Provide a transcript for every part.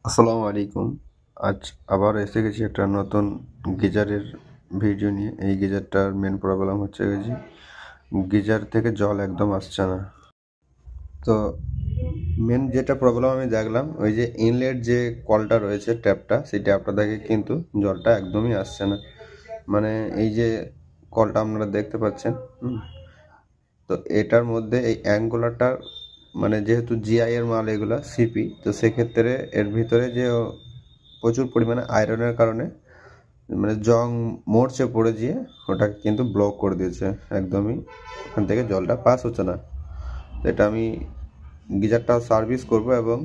আসসালামু আলাইকুম। আজ আবার এসে গেছি একটা নতুন গিজারের ভিডিও নিয়ে। এই গিজারটার মেন প্রবলেম হচ্ছে যে গিজার থেকে জল একদম আসছে না। তো মেন যেটা প্রবলেম আমি দেখলাম, ওই যে ইনলেট যে কলটা রয়েছে, ট্যাপটা, সেই ট্যাপটা থেকে কিন্তু জলটা একদমই আসছে না। মানে এই যে কলটা আপনারা দেখতে পাচ্ছেন, তো এটার মধ্যে এই অ্যাঙ্গুলারটার, মানে যেহেতু জিআই এর মাল এগুলা সিপি, তো সেক্ষেত্রে এর ভিতরে যে প্রচুর পরিমাণে আয়রনের কারণে মানে জং মরচে পড়ে গিয়ে ওটাকে কিন্তু ব্লক করে দিয়েছে একদমই। ওখান থেকে জলটা পাস হচ্ছে না। তো এটা আমি গিজারটা সার্ভিস করব এবং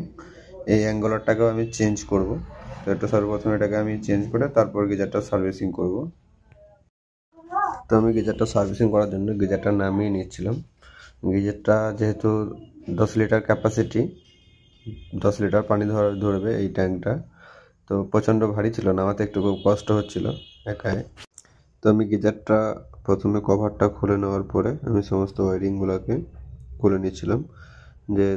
এই অ্যাঙ্গুলারটাকেও আমি চেঞ্জ করব। তো এটা সর্বপ্রথম এটাকে আমি চেঞ্জ করে তারপর গিজারটা সার্ভিসিং করব। তো আমি গিজারটা সার্ভিসিং করার জন্য গিজারটা নামিয়ে নিচ্ছিলাম। গিজারটা যেহেতু 10 লিটার ক্যাপাসিটি, 10 লিটার পানি ধরবে এই ট্যাঙ্কটা, তো প্রচণ্ড ভারী ছিল, নামাতে একটু খুব কষ্ট হচ্ছিল একাই। তো আমি গিজারটা প্রথমে কভারটা খুলে নেওয়ার পরে আমি সমস্ত ওয়ারিংগুলোকে খুলে নিচ্ছিলাম। যে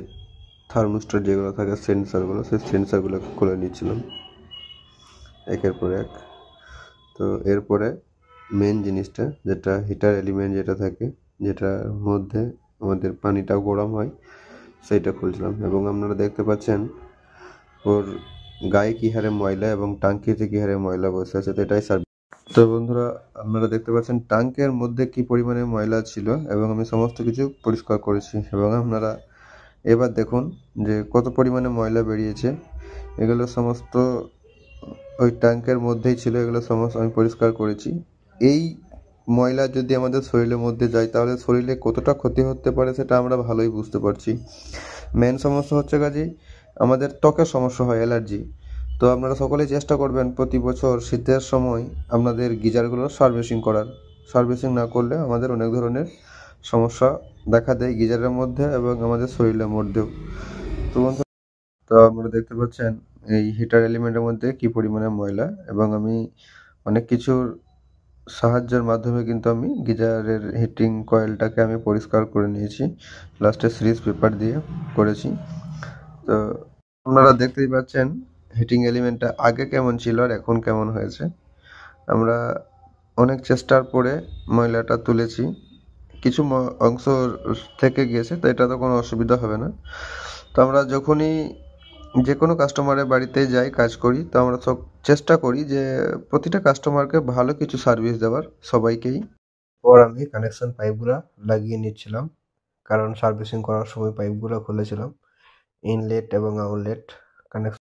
থার্মোস্টার যেগুলো থাকে সেন্সারগুলো, সেই সেন্সারগুলোকে খুলে নিচ্ছিলাম একের পর এক। তো এরপরে মেন জিনিসটা, যেটা হিটার এলিমেন্ট যেটা থাকে, যেটার মধ্যে আমাদের পানিটা গরম হয়, সেইটা খুলছিলাম। এবং আপনারা দেখতে পাচ্ছেন ওর গায়ে কী হারে ময়লা এবং টাঙ্কিতে কী হারে ময়লা বসে আছে। তো এটাই সার্ভিস। তো বন্ধুরা, আপনারা দেখতে পাচ্ছেন ট্যাঙ্কের মধ্যে কি পরিমাণে ময়লা ছিল এবং আমি সমস্ত কিছু পরিষ্কার করেছি। এবং আপনারা এবার দেখুন যে কত পরিমাণে ময়লা বেরিয়েছে। এগুলো সমস্ত ওই ট্যাঙ্কের মধ্যেই ছিল, এগুলো সমস্ত আমি পরিষ্কার করেছি। এই ময়লা যদি আমাদের শরীরের মধ্যে যায় তাহলে শরীরে কতটা ক্ষতি হতে পারে সেটা আমরা ভালোই বুঝতে পারছি। মেন সমস্যা হচ্ছে কাজেই আমাদের ত্বকের সমস্যা হয়, অ্যালার্জি। তো আপনারা সকলেই চেষ্টা করবেন প্রতি বছর শীতের সময় আপনাদের গিজারগুলো সার্ভিসিং করার। সার্ভিসিং না করলে আমাদের অনেক ধরনের সমস্যা দেখা দেয় গিজারের মধ্যে এবং আমাদের শরীরের মধ্যেও। তো বন্ধু, তো আপনারা দেখতে পাচ্ছেন এই হিটার এলিমেন্টের মধ্যে কি পরিমাণে ময়লা, এবং আমি অনেক কিছুর সাহায্যের মাধ্যমে কিন্তু আমি গিজারের হিটিং কয়েলটাকে আমি পরিষ্কার করে নিয়েছি। লাস্টে সিরিজ পেপার দিয়ে করেছি। তো আপনারা দেখতেই পাচ্ছেন হিটিং এলিমেন্টটা আগে কেমন ছিল আর এখন কেমন হয়েছে। আমরা অনেক চেষ্টার পরে ময়লাটা তুলেছি, কিছু অংশ থেকে গিয়েছে, তো এটা তো কোনো অসুবিধা হবে না। তো আমরা যখনই যে কোনো কাস্টমারের বাড়িতে যাই, কাজ করি, তো আমরা সব চেষ্টা করি যে প্রতিটা কাস্টমারকে ভালো কিছু সার্ভিস দেওয়ার, সবাইকেই। পর আমি কানেকশন পাইপগুলো লাগিয়ে নিচ্ছিলাম, কারণ সার্ভিসিং করার সময় পাইপগুলো খুলেছিলাম, ইনলেট এবং আউটলেট কানেকশন